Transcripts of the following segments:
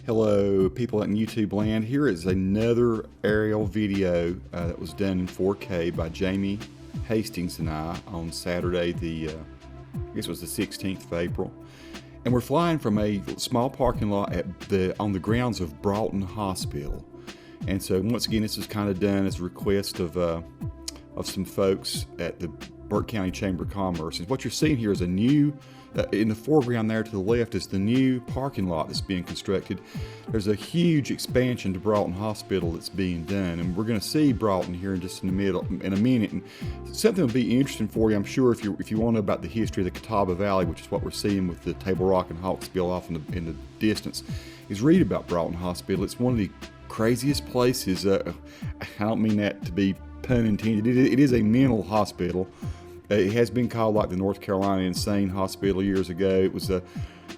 Hello, people in YouTube land. Here is another aerial video that was done in 4K by Jamie Hastings and I on Saturday, I guess it was the 16th of April. And we're flying from a small parking lot on the grounds of Broughton Hospital. And so once again, this is kind of done as a request of some folks at the Burt County Chamber of Commerce. And what you're seeing here is a new, in the foreground there to the left is the new parking lot that's being constructed. There's a huge expansion to Broughton Hospital that's being done, and we're going to see Broughton here in just in a minute. And something will be interesting for you, I'm sure, if you want to know about the history of the Catawba Valley, which is what we're seeing with the Table Rock and Hawksbill off in the distance, is read about Broughton Hospital. It's one of the craziest places. I don't mean that to be pun intended. It is a mental hospital. It has been called like the North Carolina Insane Hospital years ago. It was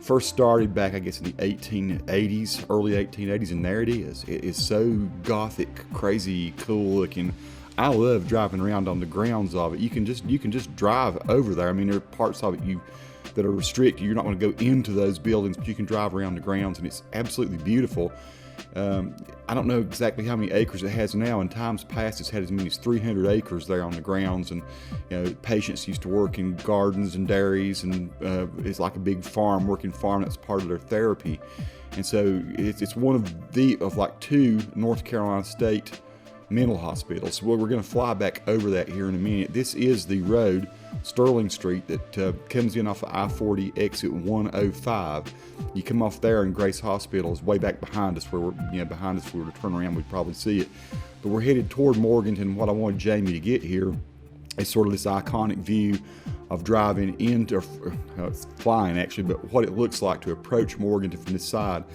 first started back, I guess, in the 1880s, early 1880s, and there it is. It is so gothic, crazy, cool looking. I love driving around on the grounds of it. You can just drive over there. I mean, there are parts of it that are restricted. You're not going to go into those buildings, but you can drive around the grounds, and it's absolutely beautiful. I don't know exactly how many acres it has now. In times past, it's had as many as 300 acres there on the grounds, and patients used to work in gardens and dairies, and it's like a big working farm. That's part of their therapy. And so it's one of like two North Carolina state mental hospitals. Well, we're going to fly back over that here in a minute. This is the road, Sterling Street, that comes in off of I-40 exit 105. You come off there, and Grace Hospital is way back behind us. If we were to turn around, we'd probably see it. But we're headed toward Morganton. What I wanted Jamie to get here is sort of this iconic view of driving into, flying actually, but what it looks like to approach Morganton from this side.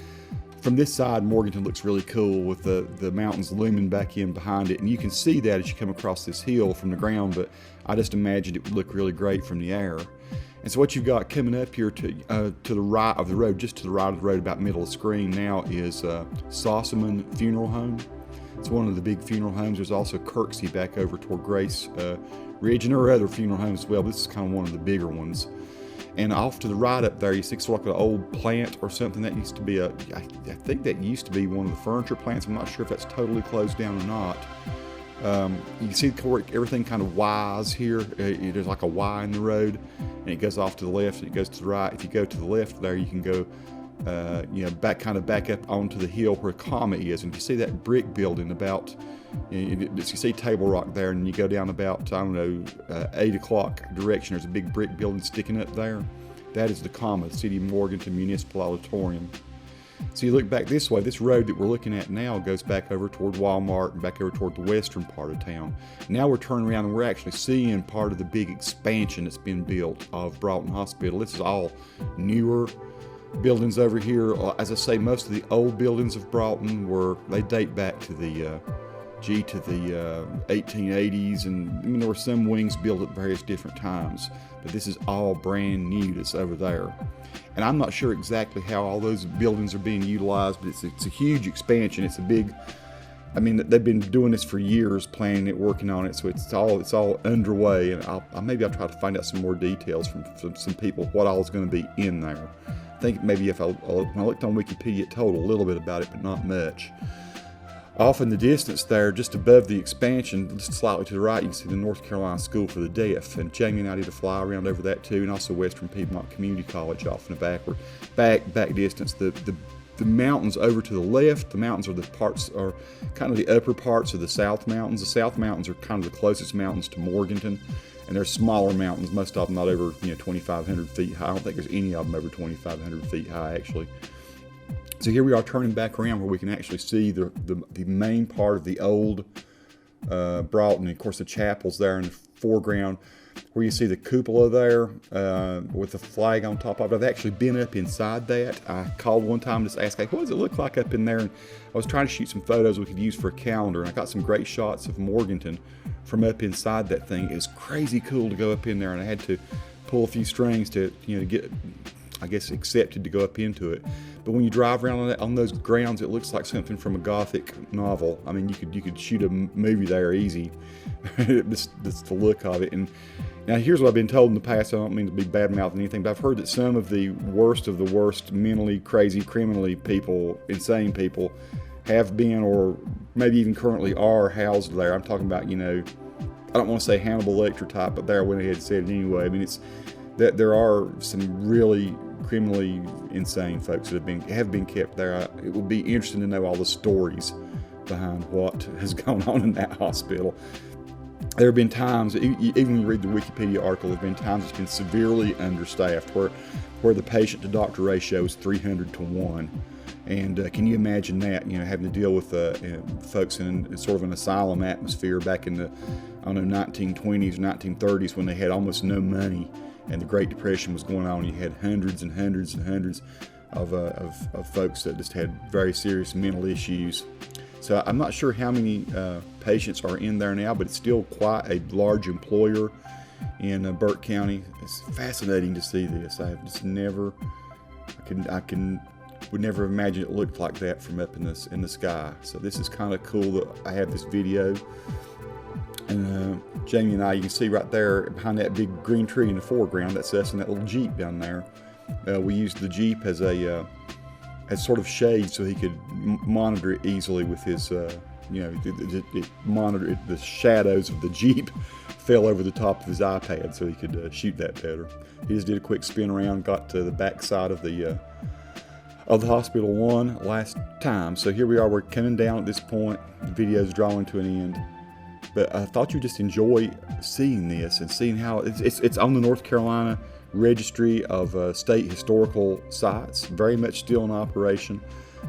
From this side, Morganton looks really cool with the mountains looming back in behind it. And you can see that as you come across this hill from the ground, but I just imagined it would look really great from the air. And so what you've got coming up here to the right of the road, just to the right of the road, about middle of the screen now, is Sossaman Funeral Home. It's one of the big funeral homes. There's also Kirksey back over toward Grace Ridge, and there are other funeral homes as well. This is kind of one of the bigger ones. And off to the right up there, you see sort of like an old plant or something that used to be I think that used to be one of the furniture plants. I'm not sure if that's totally closed down or not. You can see everything kind of Y's here. There's like a Y in the road, and it goes off to the left and it goes to the right. If you go to the left there, you can go back up onto the hill where Comet is. And you see that brick building about, you see Table Rock there, and you go down about, 8 o'clock direction. There's a big brick building sticking up there. That is the Comet, City of Morganton Municipal Auditorium. So you look back this way, this road that we're looking at now goes back over toward Walmart and back over toward the western part of town. Now we're turning around and we're actually seeing part of the big expansion that's been built of Broughton Hospital. This is all newer buildings over here. As I say, most of the old buildings of Broughton they date back to the 1880s, and there were some wings built at various different times, but this is all brand new that's over there. And I'm not sure exactly how all those buildings are being utilized, but it's a huge expansion. It's a big, they've been doing this for years, planning it, working on it, so it's all underway. And maybe I'll try to find out some more details from some people, what all is going to be in there. I think maybe when I looked on Wikipedia, it told a little bit about it, but not much. Off in the distance there, just above the expansion, just slightly to the right, you can see the North Carolina School for the Deaf. And Jamie and I did a fly around over that too, and also Western Piedmont Community College off in the back distance. The mountains over to the left, the mountains are kind of the upper parts of the South Mountains. The South Mountains are kind of the closest mountains to Morganton. And they're smaller mountains, most of them not over 2,500 feet high. I don't think there's any of them over 2,500 feet high, actually. So here we are turning back around where we can actually see the main part of the old Broughton. And of course, the chapel's there in the foreground, where you see the cupola there with the flag on top of it. I've actually been up inside that. I called one time just to ask, what does it look like up in there? And I was trying to shoot some photos we could use for a calendar, and I got some great shots of Morganton from up inside that thing. It was crazy cool to go up in there, and I had to pull a few strings to I guess, accepted to go up into it. But when you drive around on those grounds, it looks like something from a Gothic novel. I mean, you could shoot a movie there easy. That's the look of it. And now here's what I've been told in the past. I don't mean to be bad-mouthing anything, but I've heard that some of the worst mentally crazy, criminally people, insane people, have been or maybe even currently are housed there. I'm talking about, I don't want to say Hannibal Lecter type, but there I went ahead and said it anyway. I mean, it's that there are some really criminally insane folks that have been kept there. It would be interesting to know all the stories behind what has gone on in that hospital. There have been times, even when you read the Wikipedia article, there have been times it's been severely understaffed, where the patient-to-doctor ratio is 300 to 1. And can you imagine that, having to deal with folks in sort of an asylum atmosphere back in the, 1920s, 1930s, when they had almost no money and the Great Depression was going on. You had hundreds and hundreds and hundreds of folks that just had very serious mental issues. So I'm not sure how many patients are in there now, but it's still quite a large employer in Burt County. It's fascinating to see this. I have just would never imagine it looked like that from up in the sky. So this is kind of cool that I have this video. And Jamie and I, you can see right there behind that big green tree in the foreground, that's us in that little Jeep down there. We used the Jeep as sort of shade so he could monitor it easily with his, it monitored the shadows of the Jeep fell over the top of his iPad so he could shoot that better. He just did a quick spin around, got to the back side of the hospital one last time. So here we are, we're coming down at this point. The video's drawing to an end. But I thought you'd just enjoy seeing this and seeing how it's on the North Carolina Registry of State Historical Sites. Very much still in operation,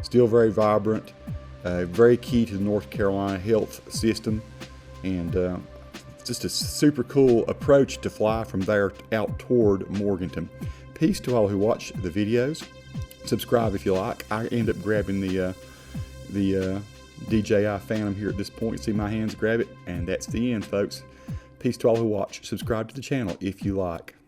still very vibrant, very key to the North Carolina health system, and just a super cool approach to fly from there out toward Morganton. Peace to all who watch the videos. Subscribe if you like. I end up grabbing the DJI Phantom here at this point. See my hands grab it, and that's the end, folks. Peace to all who watch. Subscribe to the channel if you like.